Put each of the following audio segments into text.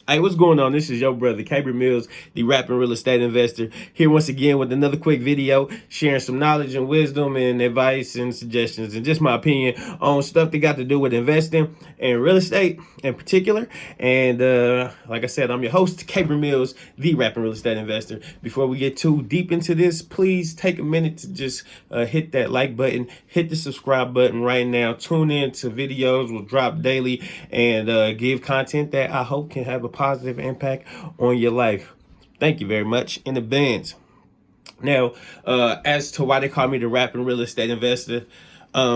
Hey, what's going on? This is your brother, Cabrin Mills, the rapping real estate investor, here once again with another quick video, sharing some knowledge and wisdom and advice and suggestions and just my opinion on stuff that got to do with investing and real estate in particular. And like I said, I'm your host, Cabrin Mills, the rapping real estate investor. Before we get too deep into this, please take a minute to just hit that like button, hit the subscribe button right now. Tune in to videos, will drop daily, and give content that I hope can have a positive impact on your life. Thank you very much in advance. Now, as to why they call me the rapping real estate investor,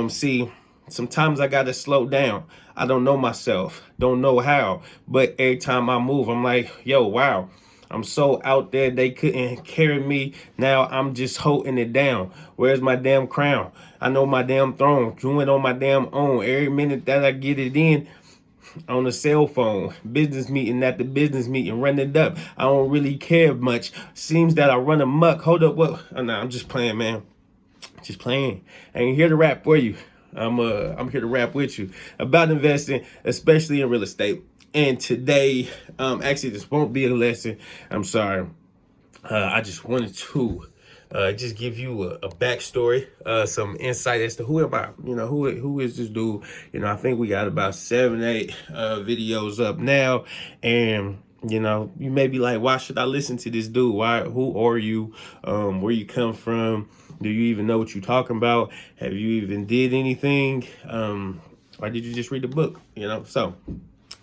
see, sometimes I gotta slow down. I don't know myself, don't know how, but every time I move, I'm like, yo, wow. I'm so out there, they couldn't carry me. Now I'm just holding it down. Where's my damn crown? I know my damn throne, doing on my damn own. Every minute that I get it in, on a cell phone, business meeting after business meeting, running it up. I don't really care much. Seems that I run amok. Hold up, what? Oh, no, I'm just playing, man. Just playing. I ain't here to rap for you. I'm here to rap with you about investing, especially in real estate. And today, actually, this won't be a lesson. I'm sorry. I just wanted to just give you a backstory, some insight as to who am I? You know, who is this dude? You know, I think we got about 7, 8 videos up now, and you know, you may be like, why should I listen to this dude? Why? Who are you? Where you come from? Do you even know what you're talking about? Have you even did anything? Or did you just read the book? You know, so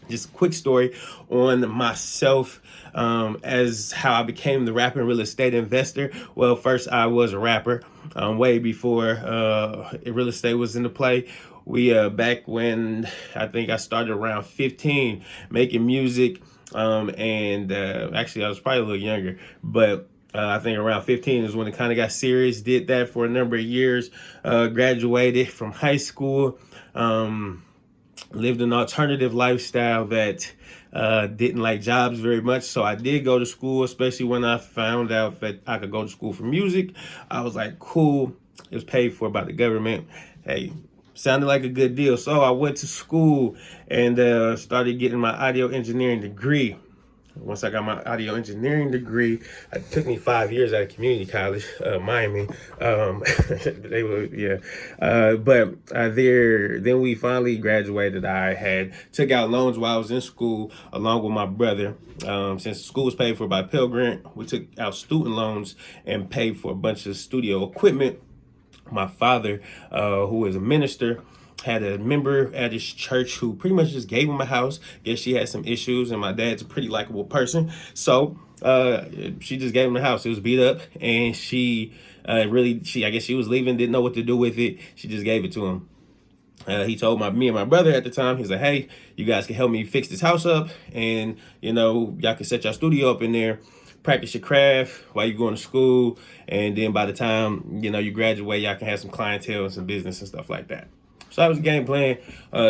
just a quick story on myself, as how I became the rapping real estate investor. Well, first I was a rapper, way before real estate was into play. We back when I think I started around 15 making music, and actually I was probably a little younger, but I think around 15 is when it kind of got serious. Did that for a number of years, graduated from high school, lived an alternative lifestyle that didn't like jobs very much. So I did go to school, especially when I found out that I could go to school for music. I was like, cool. It was paid for by the government. Hey, sounded like a good deal. So I went to school and started getting my audio engineering degree. Once I got my audio engineering degree, it took me 5 years at a community college, Miami. They were, yeah. But there, then we finally graduated. I had took out loans while I was in school, along with my brother. Since school was paid for by Pell Grant, we took out student loans and paid for a bunch of studio equipment. My father, who is a minister, had a member at his church who pretty much just gave him a house. Guess she had some issues, and my dad's a pretty likable person. So she just gave him the house. It was beat up, and I guess she was leaving, didn't know what to do with it. She just gave it to him. He told me and my brother at the time, he's like, hey, you guys can help me fix this house up, and you know, y'all can set your studio up in there, practice your craft while you're going to school, and then by the time, you know, you graduate, y'all can have some clientele and some business and stuff like that. So that was the game plan.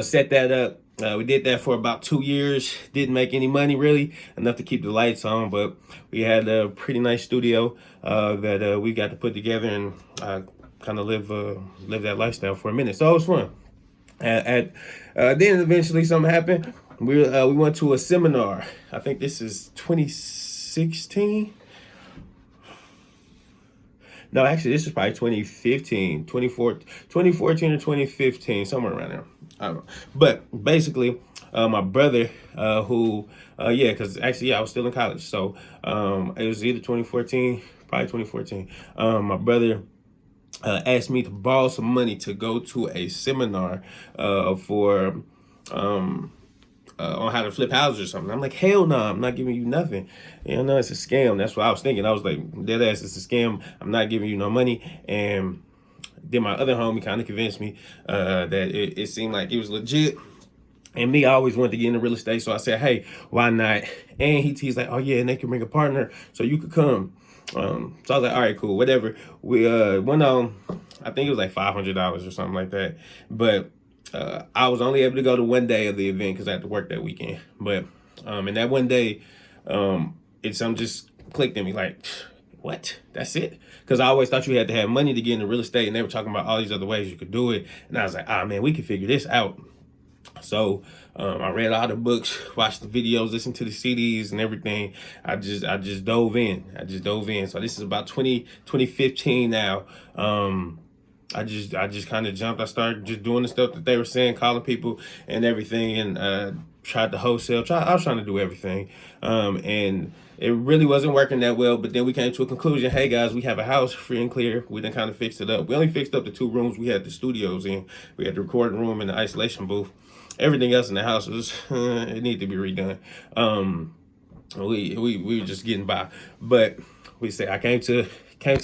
Set that up. We did that for about 2 years. Didn't make any money really, enough to keep the lights on, but we had a pretty nice studio that we got to put together and kind of live that lifestyle for a minute. So it was fun. Then eventually something happened. We went to a seminar. I think this is 2016. No, actually, this is probably 2015, 2014 or 2015, somewhere around there. I don't know. But basically, my brother, yeah, because actually, yeah, I was still in college. So it was either 2014, probably 2014. My brother asked me to borrow some money to go to a seminar for on how to flip houses or something. I'm like, hell no, I'm not giving you nothing. You know, it's a scam. That's what I was thinking. I was like, dead ass, it's a scam. I'm not giving you no money. And then my other homie kind of convinced me that it seemed like it was legit. And me, I always wanted to get into real estate. So I said, hey, why not? And he's like, oh yeah, and they can bring a partner so you could come. So I was like, all right, cool, whatever. We went on, I think it was like $500 or something like that. But I was only able to go to one day of the event because I had to work that weekend. But and that one day, it something just clicked in me like, what? That's it? Because I always thought you had to have money to get into real estate, and they were talking about all these other ways you could do it. And I was like, ah, man, we can figure this out. So I read all the books, watched the videos, listened to the CDs and everything. I just dove in. So this is about 2015 now. I just kind of jumped. I started just doing the stuff that they were saying, calling people and everything, and tried to wholesale. I was trying to do everything, and it really wasn't working that well. But then we came to a conclusion. Hey guys, we have a house free and clear. We done kind of fixed it up. We only fixed up the 2 rooms. We had the studios in. We had the recording room and the isolation booth. Everything else in the house was it needed to be redone. We were just getting by, but we said I came to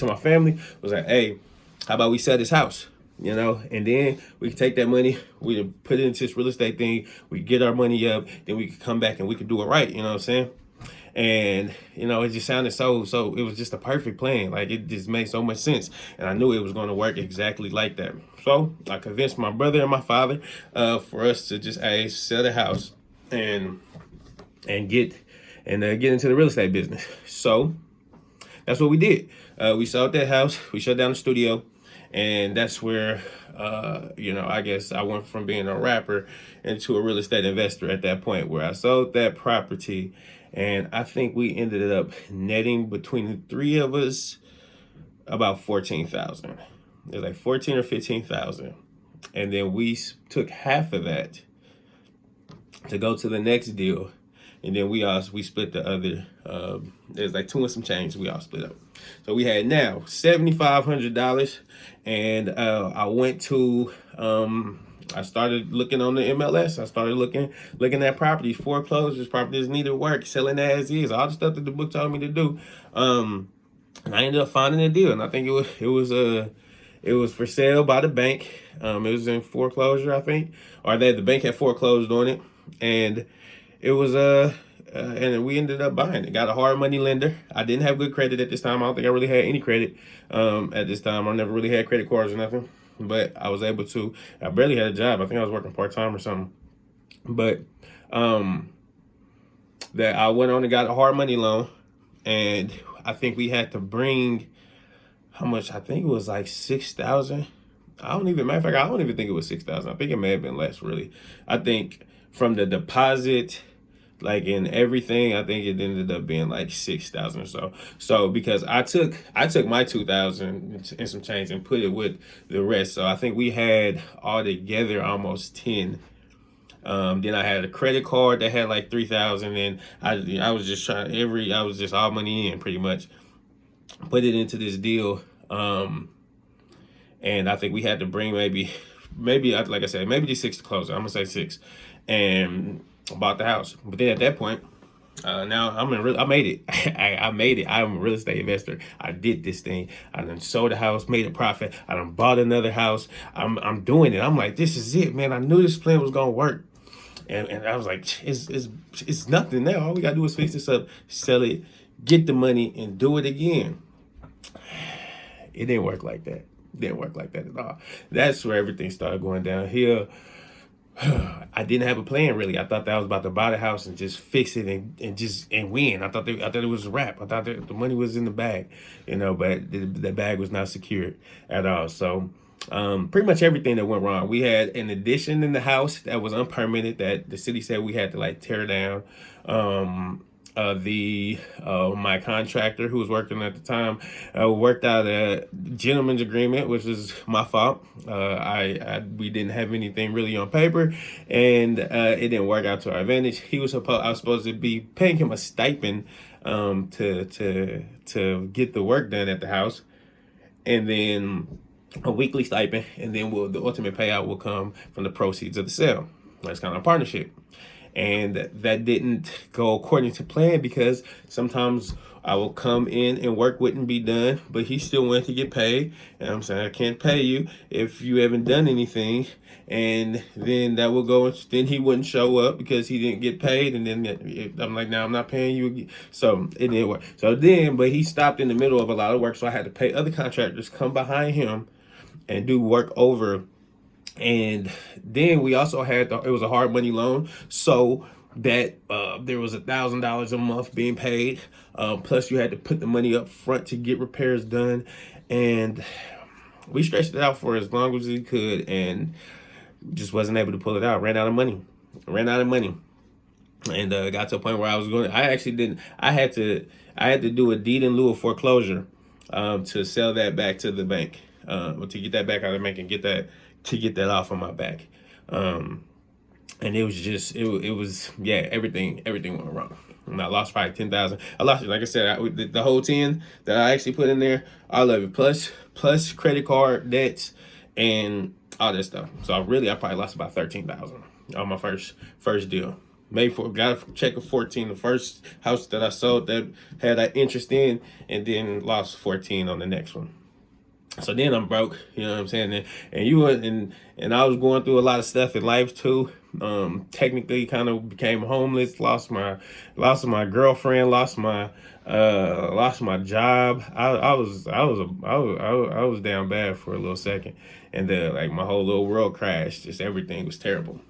my family. Was like, hey, how about we sell this house? You know, and then we could take that money, we put it into this real estate thing, we get our money up, then we could come back and we could do it right. You know what I'm saying? And you know, it just sounded so it was just a perfect plan. Like it just made so much sense, and I knew it was going to work exactly like that. So I convinced my brother and my father for us to just sell the house and get into the real estate business. So that's what we did. We sold that house, we shut down the studio, and that's where you know, I guess I went from being a rapper into a real estate investor at that point, where I sold that property, and I think we ended up netting between the 3 of us about 14,000. It was like 14 or 15,000, and then we took half of that to go to the next deal, and then we split the other. There's like 2 and some change. We all split up. So we had now $7,500, and I went to. I started looking on the MLS. I started looking at properties, foreclosures, properties needed work, selling as is, all the stuff that the book told me to do. And I ended up finding a deal, and I think it was for sale by the bank. It was in foreclosure, I think, or the bank had foreclosed on it, and it was and we ended up buying it. Got a hard money lender. I didn't have good credit at this time. I don't think I really had any credit at this time. I never really had credit cards or nothing, but I was able to. I barely had a job. I think I was working part-time or something. But that I went on and got a hard money loan, and I think we had to bring how much? I think it was like 6,000. Matter of fact, I don't even think it was 6,000. I think it may have been less, really. I think from the deposit, like in everything, I think it ended up being like 6,000 or so. So because I took my 2,000 and some change and put it with the rest. So I think we had all together almost 10. Then I had a credit card that had like 3,000, and I was just I was just all money in pretty much, put it into this deal. And I think we had to bring maybe like I said, maybe just 6 to close. I'm gonna say 6, and bought the house. But then at that point, now I made it. I made it. I'm a real estate investor. I did this thing. I done sold the house, made a profit. I done bought another house. I'm doing it. I'm like, this is it, man. I knew this plan was gonna work. And I was like, it's nothing now. All we gotta do is fix this up, sell it, get the money, and do it again. It didn't work like that. It didn't work like that at all. That's where everything started going downhill. I didn't have a plan, really. I thought that I was about to buy the house and just fix it and win. I thought it was a wrap. I thought that the money was in the bag, you know, but the bag was not secured at all. So pretty much everything that went wrong. We had an addition in the house that was unpermitted that the city said we had to like tear down. My contractor who was working at the time worked out a gentleman's agreement, which was my fault. We didn't have anything really on paper, and it didn't work out to our advantage. I was supposed to be paying him a stipend to get the work done at the house, and then a weekly stipend, and then the ultimate payout will come from the proceeds of the sale. That's kind of a partnership. And that didn't go according to plan, because sometimes I will come in and work wouldn't be done, but he still wanted to get paid. And I'm saying, I can't pay you if you haven't done anything. And then that will go, then he wouldn't show up because he didn't get paid. And then I'm like, now I'm not paying you again. So it didn't work. But he stopped in the middle of a lot of work. So I had to pay other contractors come behind him and do work over. And then we also had it was a hard money loan, so that there was $1,000 a month being paid. Plus you had to put the money up front to get repairs done, and we stretched it out for as long as we could. And just wasn't able to pull it out. Ran out of money. And got to a point where I was going. I actually didn't. I had to do a deed in lieu of foreclosure to sell that back to the bank, to get that back out of the bank and get that off of my back. And it was just it was yeah, everything went wrong. And I lost probably 10,000. I lost it, like I said, the whole 10 that I actually put in there, all of it, plus credit card debts and all that stuff. So I probably lost about 13,000 on my first deal. Got a check of 14. The first house that I sold that had an interest in, and then lost 14 on the next one. So then I'm broke, you know what I'm saying? And I was going through a lot of stuff in life too. Technically kind of became homeless, lost my girlfriend, lost my job. I was down bad for a little second. And like my whole little world crashed. Just everything was terrible.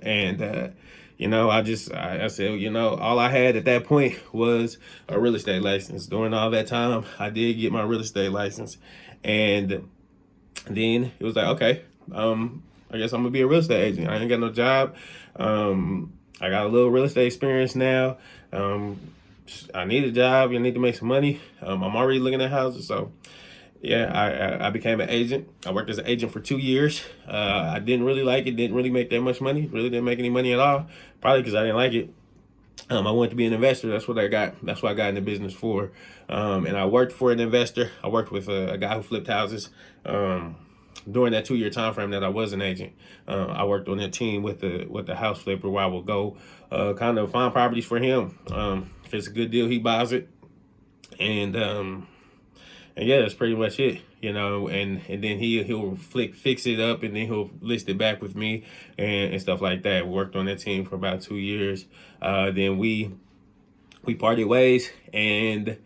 And you know, I said, you know, all I had at that point was a real estate license. During all that time, I did get my real estate license. And then it was like, okay, I guess I'm gonna be a real estate agent. I ain't got no job. I got a little real estate experience now. I need a job. I need to make some money. I'm already looking at houses. So yeah, I became an agent. I worked as an agent for 2 years. I didn't really like it. Didn't really make that much money. Really didn't make any money at all. Probably because I didn't like it. I wanted to be an investor. That's what I got. That's what I got in the business for. And I worked for an investor. I worked with a guy who flipped houses. During that 2 year time frame that I was an agent, I worked on that team with the house flipper, where I will go kind of find properties for him. If it's a good deal, he buys it. And yeah, that's pretty much it, you know. And then he'll fix it up, and then he'll list it back with me and stuff like that. Worked on that team for about 2 years. Then we parted ways, and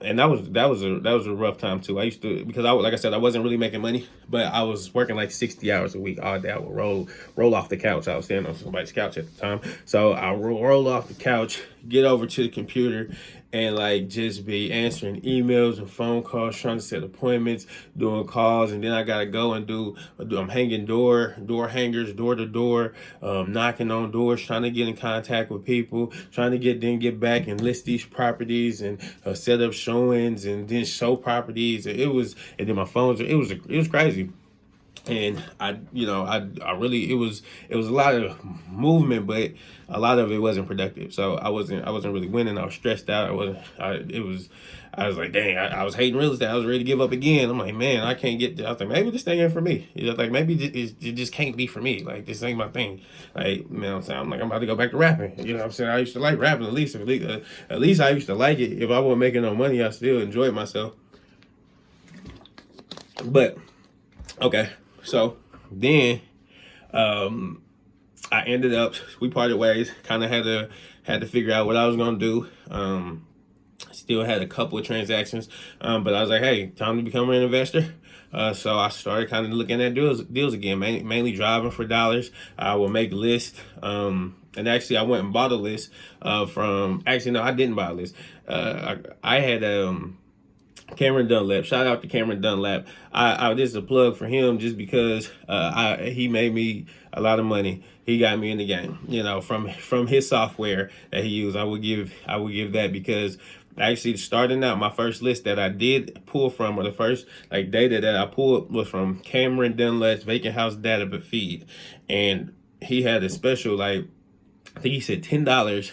that was a rough time too. I used to, because like I said, I wasn't really making money, but I was working like 60 hours a week all day. I would roll off the couch. I was standing on somebody's couch at the time, so I roll off the couch, get over to the computer, and like just be answering emails and phone calls, trying to set appointments, doing calls, and then I gotta go and I'm hanging door hangers, door to door, knocking on doors, trying to get in contact with people, trying to get back and list these properties and set up showings and then show properties. And then my phones. It was crazy. And I really, it was a lot of movement, but a lot of it wasn't productive. So I wasn't really winning. I was stressed out. I was like, dang, I was hating real estate. I was ready to give up again. I'm like, man, I can't get this. I was like, maybe this thing ain't for me. You know, like maybe it just can't be for me. Like this ain't my thing. Like, you know what I'm saying? I'm like, I'm about to go back to rapping. You know what I'm saying? I used to like rapping. At least I used to like it. If I wasn't making no money, I still enjoyed myself. But okay. So then I ended up, we parted ways, kind of had to figure out what I was going to do. Still had a couple of transactions, but I was like, hey, time to become an investor. So I started kind of looking at deals again, mainly driving for dollars. I will make lists. And actually I went and bought a list actually, no, I didn't buy a list. I had Cameron Dunlap. Shout out to Cameron Dunlap. This is a plug for him just because he made me a lot of money. He got me in the game, you know, from his software that he used. I would give that, because actually starting out, my first list that I did pull from, or the first like data that I pulled, was from Cameron Dunlap's vacant house data feed. And he had a special, like, I think he said $10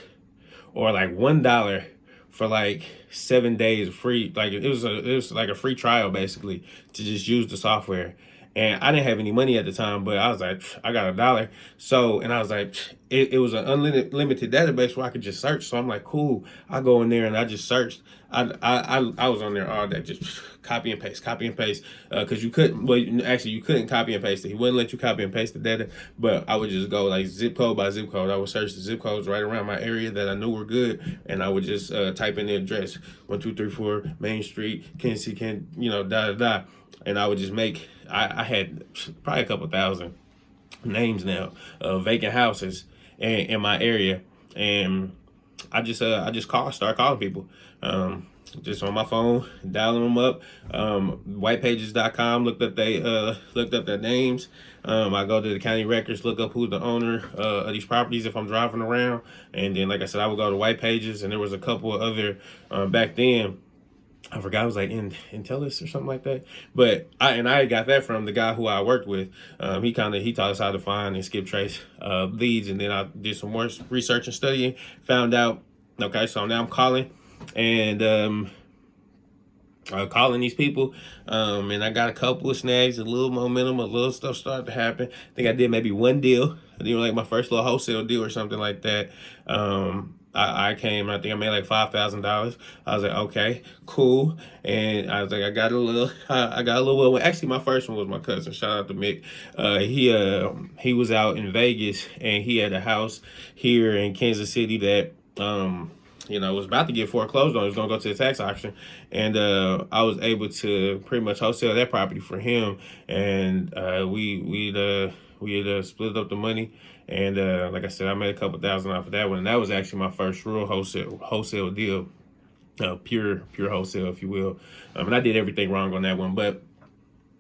or like $1 for like 7 days free. Like it was like a free trial basically to just use the software. And I didn't have any money at the time, but I was like, I got $1. So, and I was like, it was an unlimited database where I could just search. So I'm like, cool. I go in there and I just searched. I was on there all day, just copy and paste, because you couldn't copy and paste it. He wouldn't let you copy and paste the data, but I would just go like zip code by zip code. I would search the zip codes right around my area that I knew were good, and I would just type in the address, 1234 Main Street, Kent, you know, and I would just make. I had probably a couple thousand names now of vacant houses in my area, and I just started calling people. just on my phone, dialing them up. Whitepages.com, looked up their names. I go to the county records, look up who's the owner of these properties if I'm driving around. And then, like I said, I would go to White Pages, and there was a couple of other back then. I forgot, it was like Intellis or something like that. But I got that from the guy who I worked with. He taught us how to find and skip trace leads. And then I did some more research and studying, found out, okay, so now I'm calling and calling these people, and I got a couple of snags, a little momentum, a little stuff started to happen. I think I did maybe one deal, like my first little wholesale deal or something like that. I think I made like $5,000. I was like, okay, cool. And I was like, I got a little well. Actually, my first one was my cousin. Shout out to Mick. He was out in Vegas, and he had a house here in Kansas City that was about to get foreclosed on. It was going to go to the tax auction. And I was able to pretty much wholesale that property for him. And we had split up the money. And like I said, I made a couple thousand off of that one. And that was actually my first real wholesale deal. Pure wholesale, if you will. And I did everything wrong on that one, but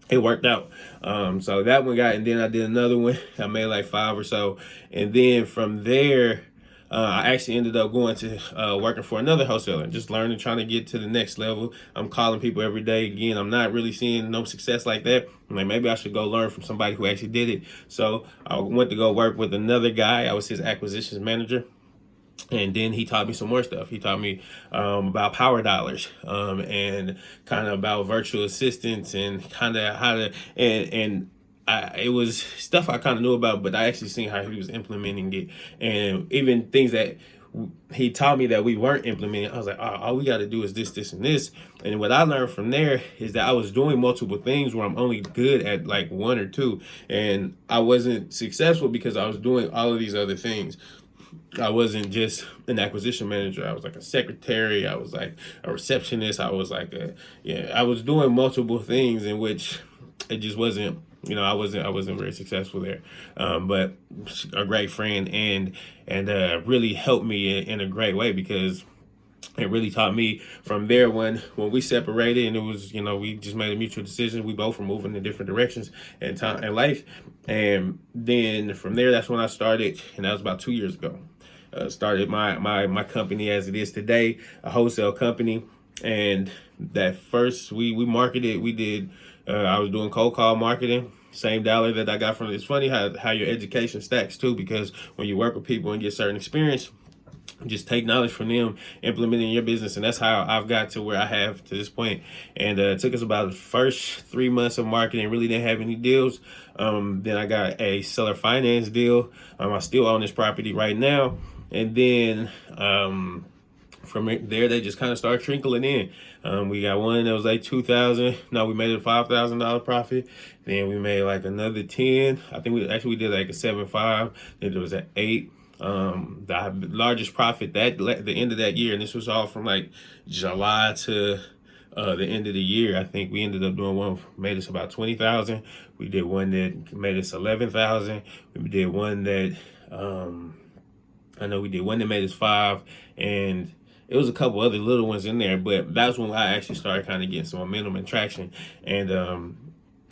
it worked out. So that one and then I did another one. I made like 5 or so. And then from there, I actually ended up going to working for another wholesaler, just learning, trying to get to the next level. I'm calling people every day. Again, I'm not really seeing no success like that. I'm like, maybe I should go learn from somebody who actually did it. So I went to go work with another guy. I was his acquisitions manager. And then he taught me some more stuff. He taught me about power dollars and kind of about virtual assistants and kind of how to, it was stuff I kind of knew about, but I actually seen how he was implementing it, and even things that he taught me that we weren't implementing. I was like, all we got to do is this, this, and this. And what I learned from there is that I was doing multiple things where I'm only good at like 1 or 2, and I wasn't successful because I was doing all of these other things. I wasn't just an acquisition manager. I was like a secretary. I was like a receptionist. I was like I was doing multiple things in which it just wasn't. I wasn't very successful there, but a great friend and really helped me in a great way, because it really taught me from there when we separated, and it was, we just made a mutual decision. We both were moving in different directions in time and life. And then from there, that's when I started, and that was about 2 years ago. Started my company as it is today, a wholesale company. And that first we marketed, we did, I was doing cold call marketing, same dollar that I got from it. It's funny how your education stacks too, because when you work with people and get certain experience, just take knowledge from them, implement in your business. And that's how I've got to where I have to this point. And it took us about the first 3 months of marketing, really didn't have any deals. Then I got a seller finance deal. I still own this property right now. And then from there, they just kind of start trickling in. We got one that was like $2,000. No, we made it a $5,000 profit. Then we made like another 10. I think we did like a 7.5. Then there was an 8. The largest profit the end of that year, and this was all from like July to the end of the year. I think we ended up doing one made us about 20,000. We did one that made us 11,000. We did one that I know we did one that made us 5, and it was a couple other little ones in there, but that's when I actually started kind of getting some momentum and traction, and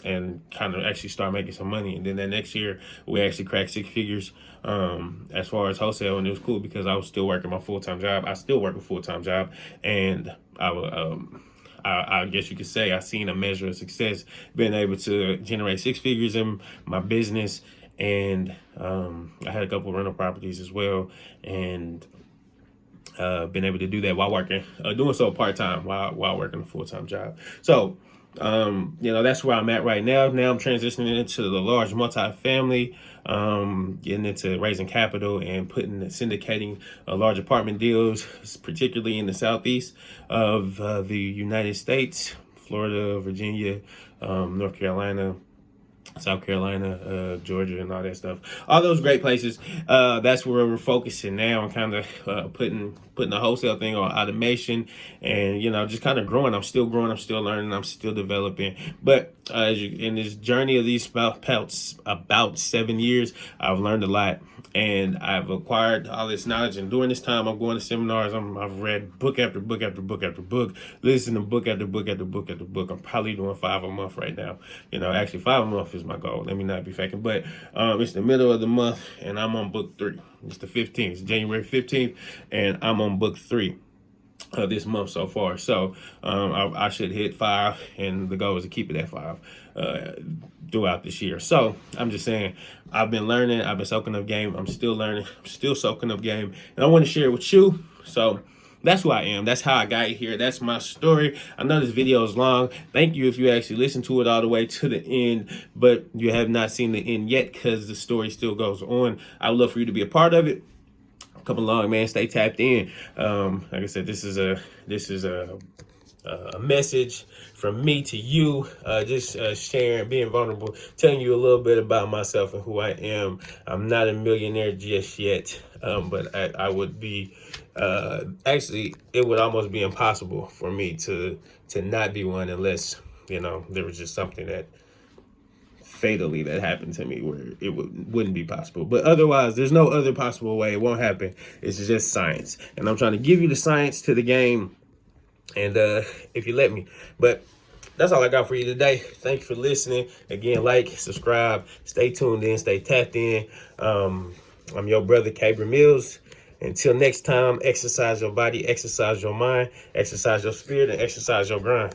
kind of actually start making some money. And then that next year, we actually cracked 6 figures as far as wholesale, and it was cool because I was still working my full-time job. I still work a full-time job, and I guess you could say I seen a measure of success, being able to generate 6 figures in my business. And I had a couple of rental properties as well, and been able to do that while working, doing so part-time while working a full-time job. So, that's where I'm at right now. Now I'm transitioning into the large multifamily, getting into raising capital and syndicating large apartment deals, particularly in the southeast of the United States, Florida, Virginia, North Carolina, South Carolina, Georgia, and all that stuff. All those great places. That's where we're focusing now, and kind of putting the wholesale thing on automation, and just kind of growing. I'm still growing. I'm still learning. I'm still developing. But in this journey of these about 7 years, I've learned a lot, and I've acquired all this knowledge. And during this time, I'm going to seminars. I've read book after book after book after book, listened to book after book after book after book. I'm probably doing 5 a month right now. Actually 5 a month is my goal. Let me not be faking, but it's the middle of the month, and I'm on book 3. It's the 15th, it's January 15th, and I'm on book 3. This month so far. So I should hit 5, and the goal is to keep it at 5 throughout this year. So I'm just saying, I've been learning, I've been soaking up game, I'm still learning, I'm still soaking up game, and I want to share it with you. So that's who I am. That's how I got here. That's my story. I know this video is long. Thank you if you actually listen to it all the way to the end, but you have not seen the end yet, because the story still goes on. I would love for you to be a part of it. Come along, man. Stay tapped in. Like I said, this is a message from me to you, just sharing, being vulnerable, telling you a little bit about myself and who I am. I'm not a millionaire just yet, but I would be, actually, it would almost be impossible for me to not be one, unless, there was just something that fatally that happened to me where it wouldn't be possible. But otherwise, there's no other possible way. It won't happen. It's just science, and I'm trying to give you the science to the game, and if you let me. But that's all I got for you today. Thank you for listening. Again, like, subscribe, stay tuned in, stay tapped in. I'm your brother, Cabrin Mills. Until next time, exercise your body, exercise your mind, exercise your spirit, and exercise your grind.